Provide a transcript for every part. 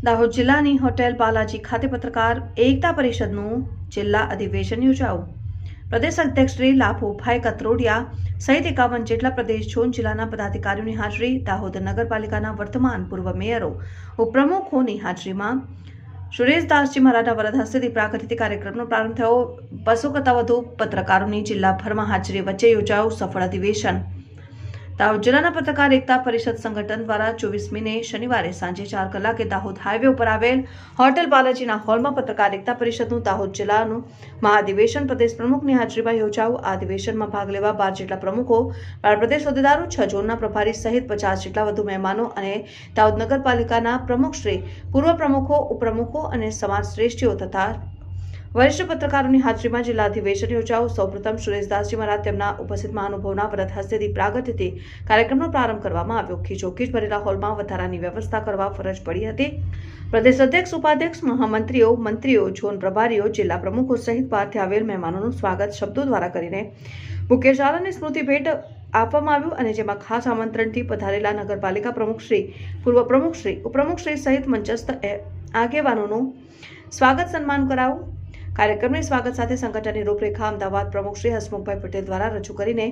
દાહોદ જિલ્લાની હોટેલ બાલાજી ખાતે પત્રકાર એકતા પરિષદનું જિલ્લા અધિવેશન યોજાયું. પ્રદેશ અધ્યક્ષ શ્રી લાભુભાઈ કત્રોડિયા સહિત 51 જેટલા પ્રદેશ ઝોન જિલ્લાના પદાધિકારીઓની હાજરી, દાહોદ નગરપાલિકાના વર્તમાન પૂર્વ મેયરો, ઉપપ્રમુખોની હાજરીમાં સુરેશદાસજી મહારાજના વરદ હસ્તેથી પ્રાગતિથિ કાર્યક્રમનો પ્રારંભ થયો. 200 કરતાં વધુ પત્રકારોની જિલ્લાભરમાં હાજરી વચ્ચે યોજાયું સફળ અધિવેશન. દાહોદ જિલ્લાના પત્રકાર એકતા પરિષદ સંગઠન દ્વારા 24 મે શનિવારે સાંજે 4 કલાકે દાહોદ હાઈવે ઉપર આવેલ હોટેલ બાલાજીના હોલમાં પત્રકાર એકતા પરિષદનું દાહોદ જિલ્લાનું મહાઅધિવેશન પ્રદેશ પ્રમુખની હાજરીમાં યોજાયું. આ અધિવેશનમાં ભાગ લેવા 12 જેટલા પ્રમુખો, 12 પ્રદેશ હોદ્દેદારો, 6 ઝોનના પ્રભારી સહિત 50 જેટલા વધુ મહેમાનો અને દાહોદ નગરપાલિકાના પ્રમુખશ્રી, પૂર્વ પ્રમુખો, ઉપપ્રમુખો અને સમાજ શ્રેષ્ઠીઓ તથા વરિષ્ઠ પત્રકારોની હાજરીમાં જિલ્લા અધિવેશન યોજાયું. સૌપ્રથમ સુરેશદાસજી મહારાજ તેમના ઉપસ્થિત મહાનુભાવોના વરદ હસ્તેથી પ્રાગતિથિ કાર્યક્રમનો પ્રારંભ કરવામાં આવ્યો. ખીચોખીચ ભરેલા હોલમાં વધારાની વ્યવસ્થા કરવા ફરજ પડી હતી. પ્રદેશ અધ્યક્ષ, ઉપાધ્યક્ષ, મહામંત્રીઓ, મંત્રીઓ, ઝોન પ્રભારીઓ, જિલ્લા પ્રમુખો સહિત બહારથી આવેલ મહેમાનોનું સ્વાગત શબ્દો દ્વારા કરીને મુખ્ય શાળાની સ્મૃતિ ભેટ આપવામાં આવ્યું અને જેમાં ખાસ આમંત્રણથી પધારેલા નગરપાલિકા પ્રમુખશ્રી, પૂર્વ પ્રમુખશ્રી, ઉપપ્રમુખશ્રી સહિત મંચસ્થ આગેવાનોનું સ્વાગત સન્માન કરાયું. કાર્યક્રમની સ્વાગત સાથે સંગઠનની રૂપરેખા અમદાવાદ પ્રમુખ શ્રી હસમુખભાઈ પટેલ દ્વારા રજૂ કરીને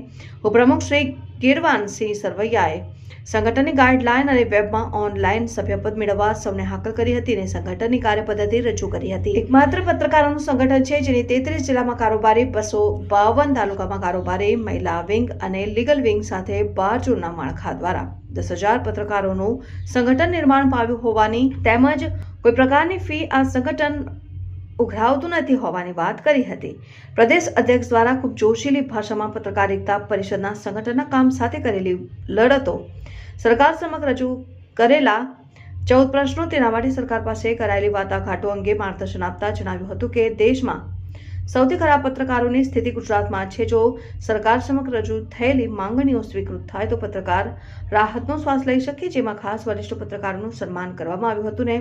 ઉપપ્રમુખ શ્રી ગીરવાનસિંહ સરવૈયાએ સંગઠનની ગાઈડલાઈન અને વેબમાં ઓનલાઈન સભ્યપદ મેળવવા સૌને હાકલ કરી હતી અને સંગઠનની કાર્યપદ્ધતિ રજૂ કરી હતી. એકમાત્ર પત્રકારોનું સંગઠન છે જેની 33 જિલ્લામાં કારોબારી, 252 તાલુકામાં કારોબારી, મહિલા વિંગ અને લીગલ વિંગ સાથે 12 ઝોનના માળખા દ્વારા 10,000 પત્રકારોનું સંગઠન નિર્માણ પામ્યું હોવાની તેમજ કોઈ પ્રકારની ફી આ સંગઠન ઉઘરાવતું નથી હોવાની વાત કરી હતી. પ્રદેશ અધ્યક્ષ દ્વારા ખૂબ જોશીલી ભાષામાં પત્રકાર એકતા પરિષદના સંગઠનના કામ સાથે કરેલી લડતો, સરકાર સમક્ષ રજૂ કરેલા 14 પ્રશ્નો, તેના માટે સરકાર પાસે કરાયેલી વાટાઘાટો અંગે માર્ગદર્શન આપતા જણાવ્યું હતું કે દેશમાં સૌથી ખરાબ પત્રકારોની સ્થિતિ ગુજરાતમાં છે. જો સરકાર સમક્ષ રજૂ થયેલી માંગણીઓ સ્વીકૃત થાય તો પત્રકાર રાહતનો શ્વાસ લઈ શકે, જેમાં ખાસ વરિષ્ઠ પત્રકારોનું સન્માન કરવામાં આવ્યું હતું ને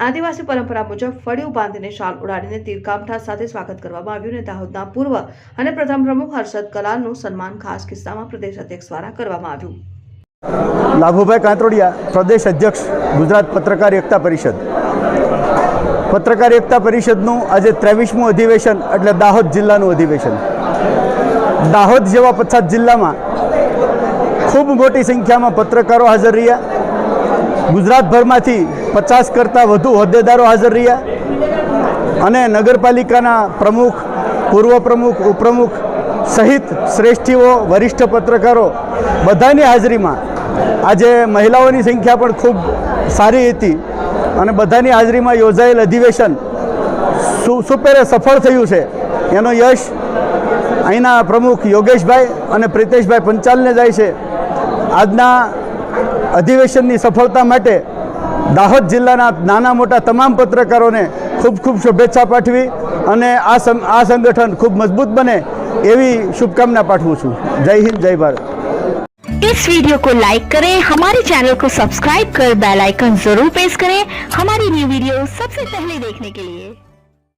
આદિવાસી પરંપરા મુજબ ફળિયું બાંધીને શાલ ઉડાડીને તીરકામઠા સાથે સ્વાગત કરવામાં આવ્યું અને દાહોદના પૂર્વ અને પ્રથમ પ્રમુખ હર્ષદ કલાલનું સન્માન ખાસ કિસ્સામાં પ્રદેશ અધ્યક્ષ દ્વારા કરવામાં આવ્યું. લાભુભાઈ કાંતરોડિયા, પ્રદેશ અધ્યક્ષ, ગુજરાત પત્રકાર એકતા પરિષદ. પત્રકાર એકતા પરિષદનું આજે 23મું અધિવેશન એટલે દાહોદ જિલ્લાનું અધિવેશન. દાહોદ જેવા પછાત જિલ્લામાં ખૂબ મોટી સંખ્યામાં પત્રકારો હાજર રહ્યા. ગુજરાતભરમાંથી 50 કરતાં વધુ હોદ્દેદારો હાજર રહ્યા અને નગરપાલિકાના પ્રમુખ, પૂર્વ પ્રમુખ, ઉપપ્રમુખ સહિત શ્રેષ્ઠીઓ, વરિષ્ઠ પત્રકારો બધાની હાજરીમાં આજે મહિલાઓની સંખ્યા પણ ખૂબ સારી હતી અને બધાની હાજરીમાં યોજાયેલ અધિવેશન સુપેરે સફળ થયું છે. એનો યશ અહીંના પ્રમુખ યોગેશભાઈ અને પ્રિતેશભાઈ પંચાલને જાય છે. આજના અધિવેશનની સફળતા માટે દાહોદ જિલ્લાના નાના મોટા તમામ પત્રકારોને ખૂબ ખૂબ શુભેચ્છા પાઠવી અને આ સંગઠન ખૂબ મજબૂત બને એવી શુભકામના પાઠવું છું. જય હિન્દ, જય ભારત. इस वीडियो को लाइक करें, हमारे चैनल को सब्सक्राइब कर बेल आइकन जरूर प्रेस करें हमारी न्यू वीडियो सबसे पहले देखने के लिए.